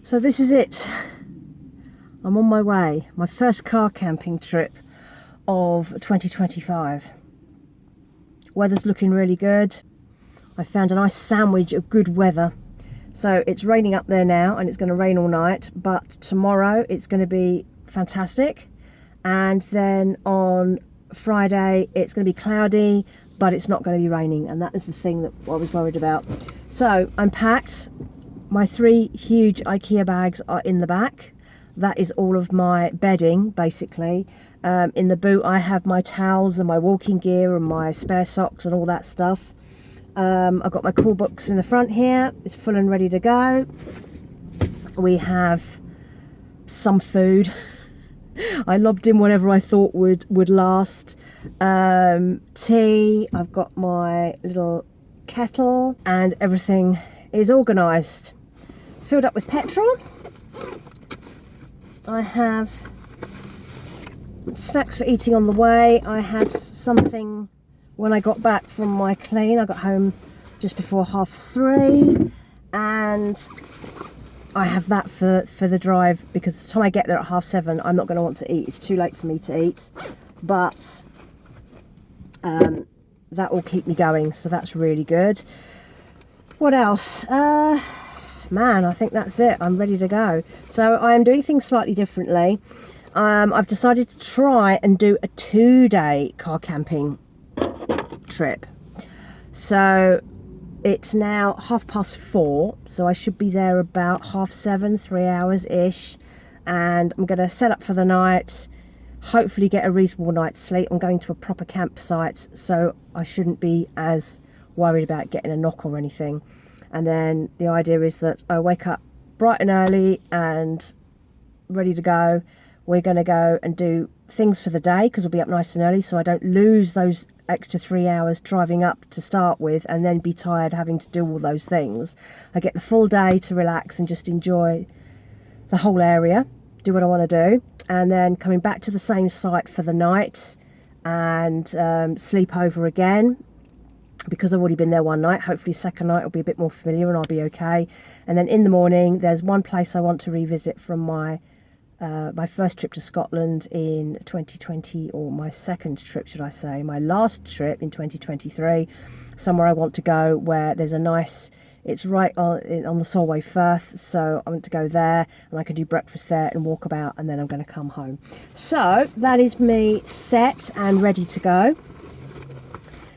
So this is it. I'm on my way. My first car camping trip of 2025. Weather's looking really good. I found a nice sandwich of good weather. So it's raining up there now and it's going to rain all night, but tomorrow it's going to be fantastic. And then on Friday it's going to be cloudy, but it's not going to be raining, and that is the thing that I was worried about. So I'm packed. My 3 huge IKEA bags are in the back. That is all of my bedding, basically. In the boot I have my towels and my walking gear and my spare socks and all that stuff. I've got my cool books in the front here. It's full and ready to go. We have some food. I lobbed in whatever I thought would last. Tea. I've got my little kettle and everything is organised. Filled up with petrol. I have snacks for eating on the way. I had something when I got back from my clean. I got home just before 3:30, and I have that for the drive, because the time I get there at 7:30 I'm not going to want to eat. It's too late for me to eat, but that will keep me going, so that's really good. What else? Man, I think that's it. I'm ready to go. So I am doing things slightly differently. I've decided to try and do a 2-day car camping trip. So it's now 4:30, so I should be there about 7:30, 3 hours ish, and I'm going to set up for the night, hopefully get a reasonable night's sleep. I'm going to a proper campsite, so I shouldn't be as worried about getting a knock or anything. And then the idea is that I wake up bright and early and ready to go. We're going to go and do things for the day, because we'll be up nice and early, so I don't lose those extra 3 hours driving up to start with and then be tired having to do all those things. I get the full day to relax and just enjoy the whole area, do what I want to do, and then coming back to the same site for the night and sleep over again, because I've already been there one night. Hopefully second night will be a bit more familiar and I'll be okay. And then in the morning there's one place I want to revisit from my first trip to Scotland in 2020, or my second trip should I say, my last trip in 2023. Somewhere I want to go where there's a nice, it's right on the Solway Firth, so I want to go there and I can do breakfast there and walk about, and then I'm going to come home. So that is me set and ready to go.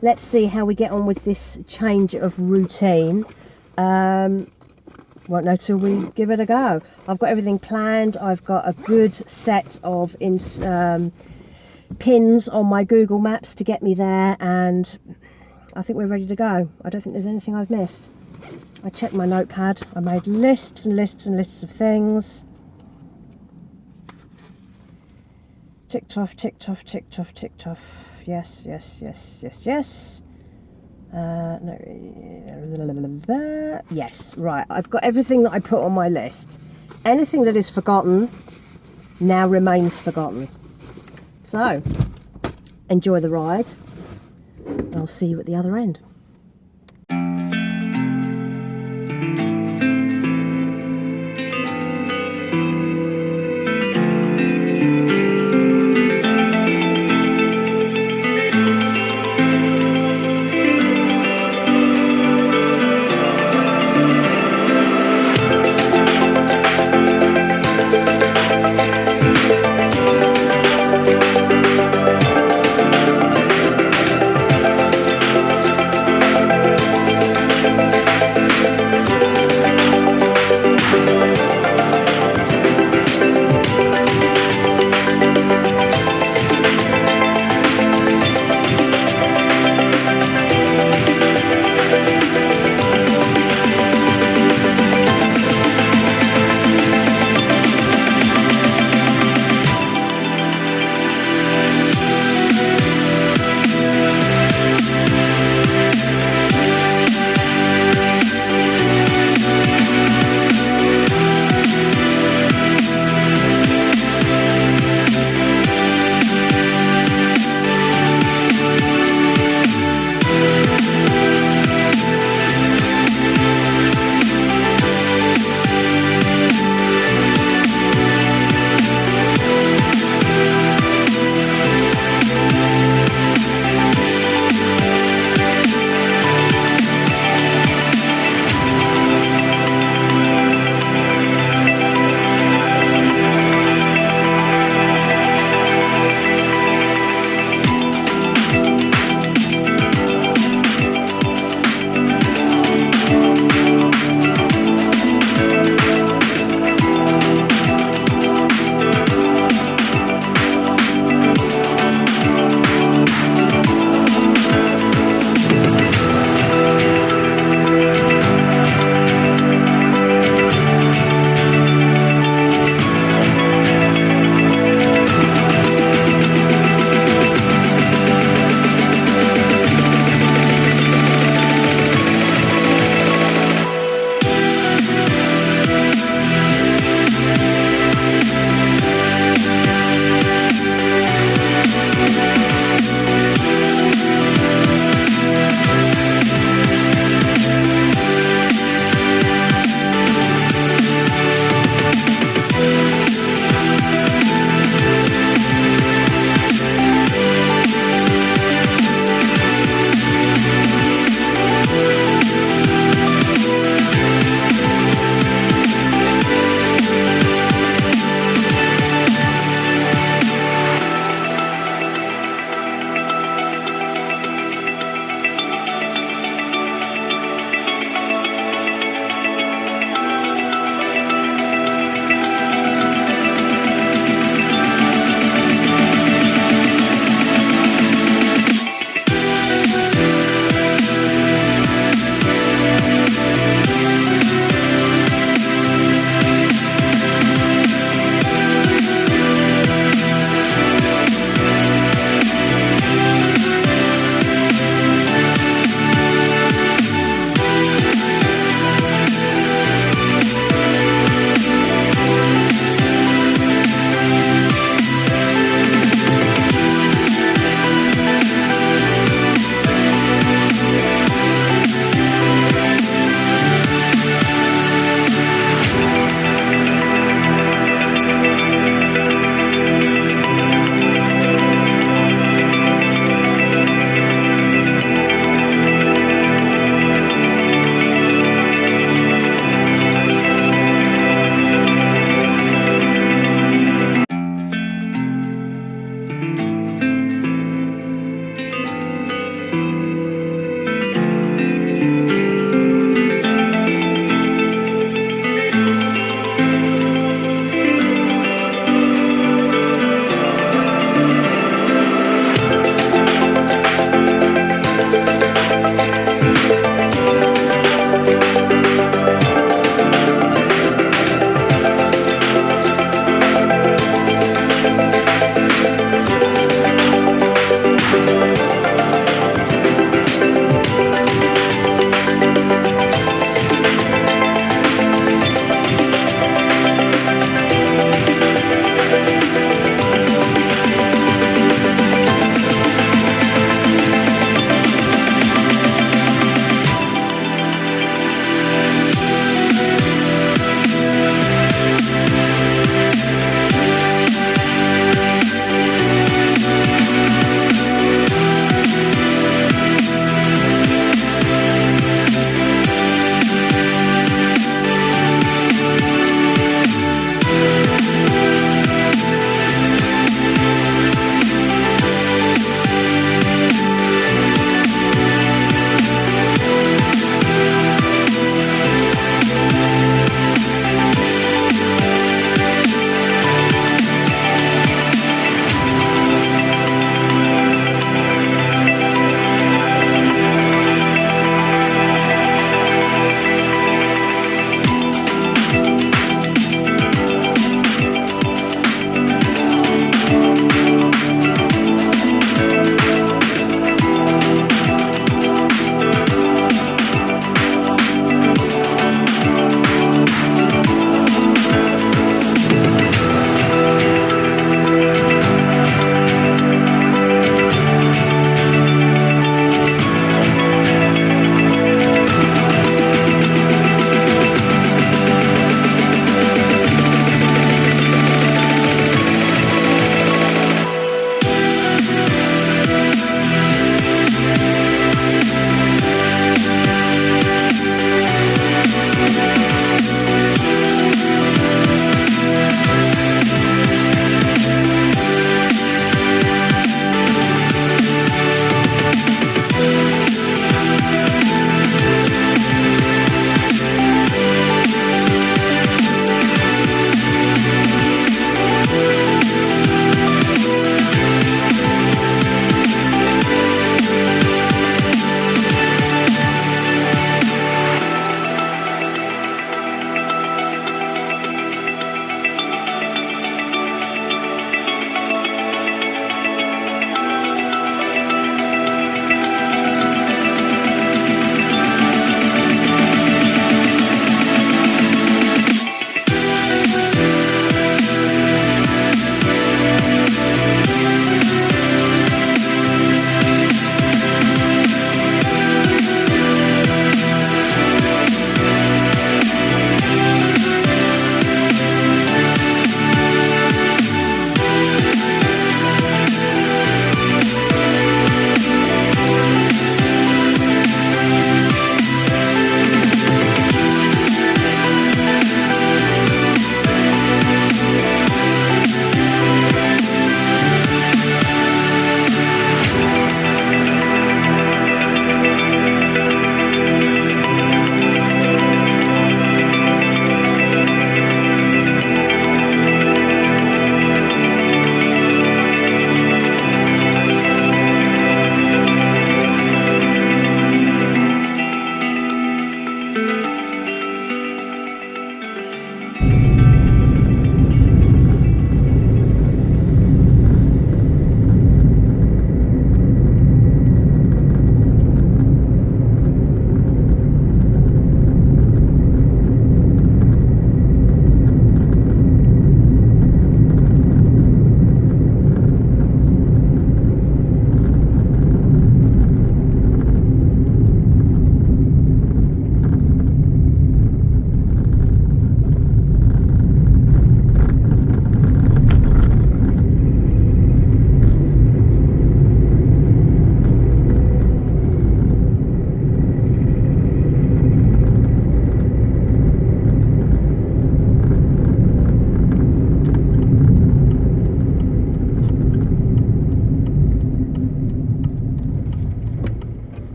Let's see how we get on with this change of routine. Won't know till we give it a go. I've got everything planned. I've got a good set of pins on my Google Maps to get me there, and I think we're ready to go. I don't think there's anything I've missed. I checked my notepad. I made lists and lists and lists of things. Ticked off, ticked off, ticked off, ticked off. Yes, yes, yes, yes, yes. No. Yes, right. I've got everything that I put on my list. Anything that is forgotten now remains forgotten. So, enjoy the ride, and I'll see you at the other end.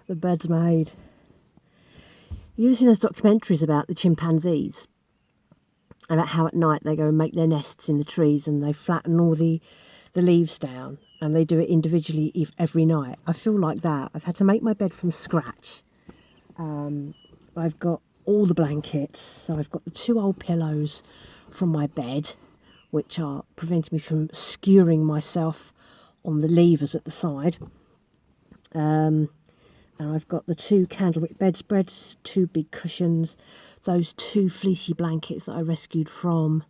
The bed's made. You ever seen those documentaries about the chimpanzees? About how at night they go and make their nests in the trees and they flatten all the leaves down and they do it individually every night. I feel like that. I've had to make my bed from scratch. I've got all the blankets. So I've got the 2 old pillows from my bed, which are preventing me from skewering myself on the levers at the side. And I've got the 2 candlewick bedspreads, 2 big cushions, those 2 fleecy blankets that I rescued from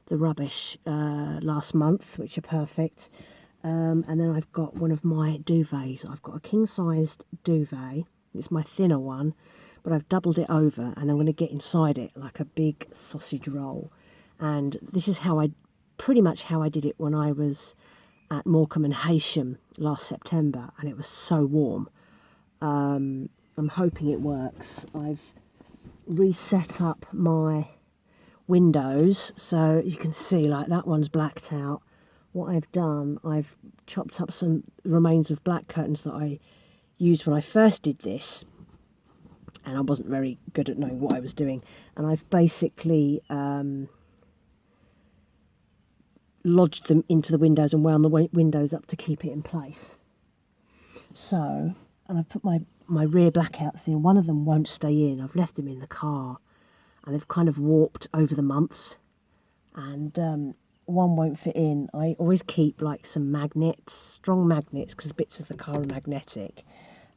the rubbish last month, which are perfect. And then I've got one of my duvets. I've got a king-sized duvet. It's my thinner one, but I've doubled it over, and I'm going to get inside it like a big sausage roll. And this is pretty much how I did it when I was at Morecambe and Heysham last September, and it was so warm. I'm hoping it works. I've reset up my windows so you can see, like, that one's blacked out. What I've done, I've chopped up some remains of black curtains that I used when I first did this, and I wasn't very good at knowing what I was doing, and I've basically lodged them into the windows and wound the windows up to keep it in place. So, and I've put my rear blackouts in. One of them won't stay in. I've left them in the car, and they've kind of warped over the months, and one won't fit in. I always keep like some magnets, strong magnets, because bits of the car are magnetic,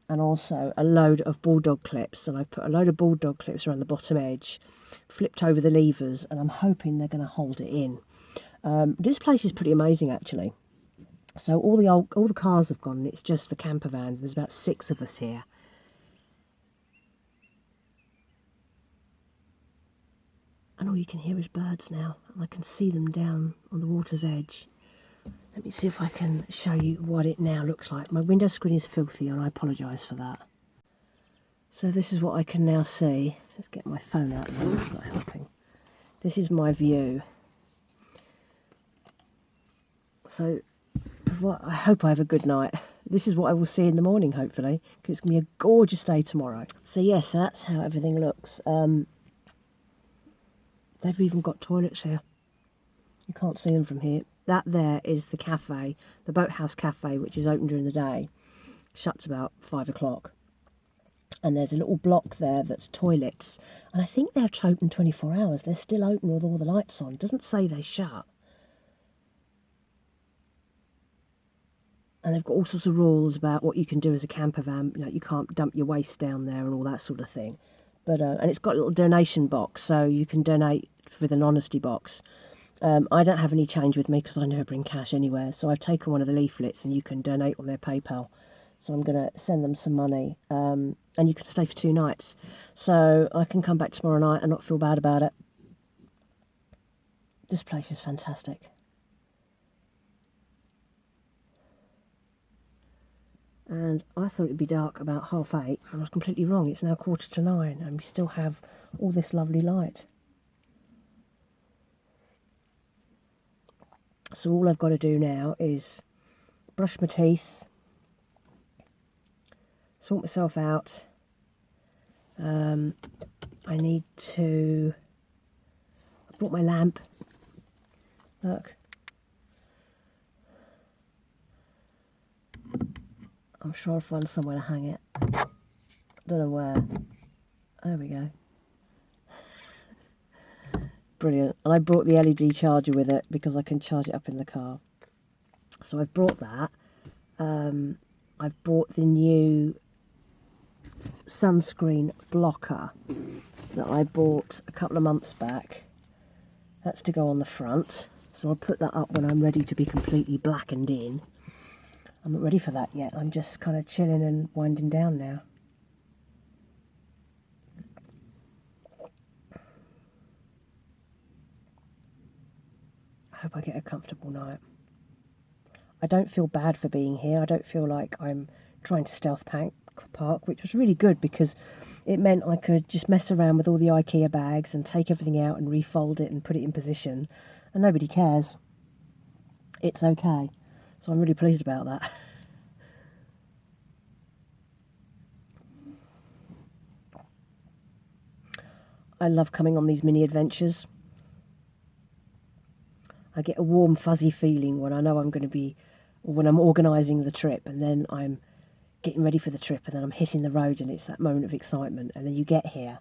and also a load of bulldog clips. And I've put a load of bulldog clips around the bottom edge, flipped over the levers, and I'm hoping they're going to hold it in. This place is pretty amazing, actually. So all the cars have gone, and it's just the camper van. There's about 6 of us here. And all you can hear is birds now, and I can see them down on the water's edge. Let me see if I can show you what it now looks like. My window screen is filthy, and I apologise for that. So this is what I can now see. Let's get my phone out now, it's not helping. This is my view. So I hope I have a good night. This is what I will see in the morning, hopefully, because it's going to be a gorgeous day tomorrow. So yes, so that's how everything looks. They've even got toilets here. You can't see them from here. That there is the cafe, the Boathouse Cafe, which is open during the day. Shuts about 5 o'clock. And there's a little block there that's toilets. And I think they're open 24 hours. They're still open with all the lights on. It doesn't say they shut. And they've got all sorts of rules about what you can do as a camper van. You know, you can't dump your waste down there and all that sort of thing. But and it's got a little donation box, so you can donate with an honesty box. I don't have any change with me because I never bring cash anywhere. So I've taken one of the leaflets, and you can donate on their PayPal. So I'm going to send them some money, and you can stay for 2 nights. So I can come back tomorrow night and not feel bad about it. This place is fantastic. And I thought it'd be dark about 8:30, and I was completely wrong. It's now 9:15, and we still have all this lovely light. So all I've got to do now is brush my teeth, sort myself out. I need to... I brought my lamp. Look. I'm sure I'll find somewhere to hang it. I don't know where. There we go. Brilliant. And I brought the LED charger with it because I can charge it up in the car. So I've brought that. I've bought the new sunscreen blocker that I bought a couple of months back. That's to go on the front. So I'll put that up when I'm ready to be completely blackened in. I'm not ready for that yet. I'm just kind of chilling and winding down now. I hope I get a comfortable night. I don't feel bad for being here. I don't feel like I'm trying to stealth park, which was really good because it meant I could just mess around with all the IKEA bags and take everything out and refold it and put it in position, and nobody cares. It's okay. So I'm really pleased about that. I love coming on these mini adventures. I get a warm, fuzzy feeling when I know I'm going to be, or when I'm organising the trip, and then I'm getting ready for the trip, and then I'm hitting the road, and it's that moment of excitement. And then you get here,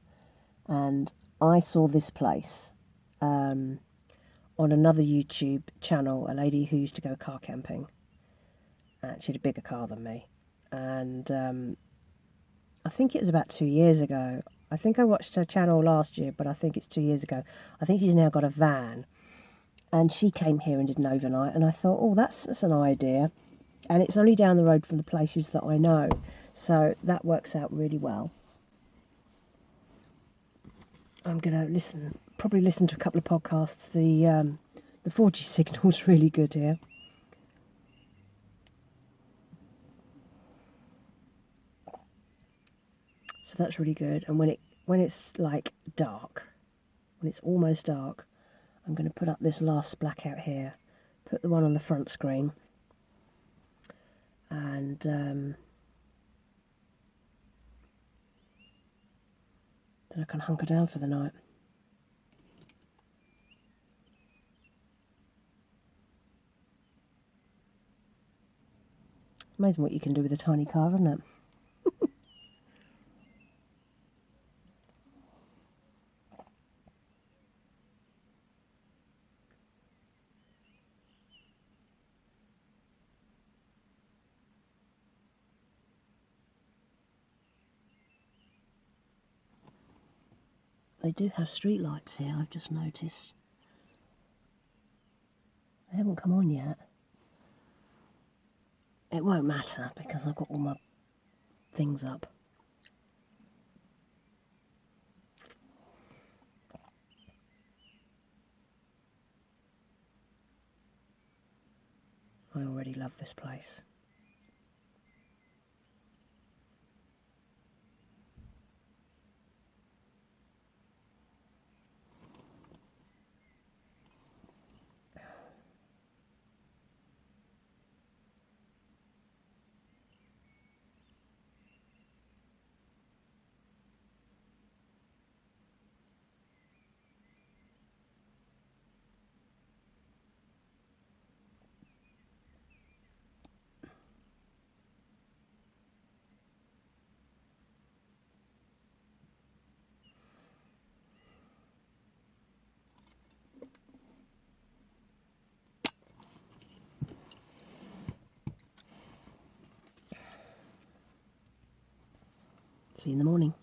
and I saw this place on another YouTube channel, a lady who used to go car camping. She had a bigger car than me, and I think it was about 2 years ago. I think I watched her channel last year, but I think it's 2 years ago. I think she's now got a van, and she came here and did an overnight, and I thought, oh, that's an idea. And it's only down the road from the places that I know, so that works out really well. I'm going to probably listen to a couple of podcasts. The 4G signal's really good here. So that's really good. And when it's like dark, when it's almost dark, I'm going to put up this last blackout here, put the one on the front screen, and then I can hunker down for the night. Amazing what you can do with a tiny car, isn't it? They do have street lights here, I've just noticed. They haven't come on yet. It won't matter because I've got all my things up. I already love this place. See you in the morning.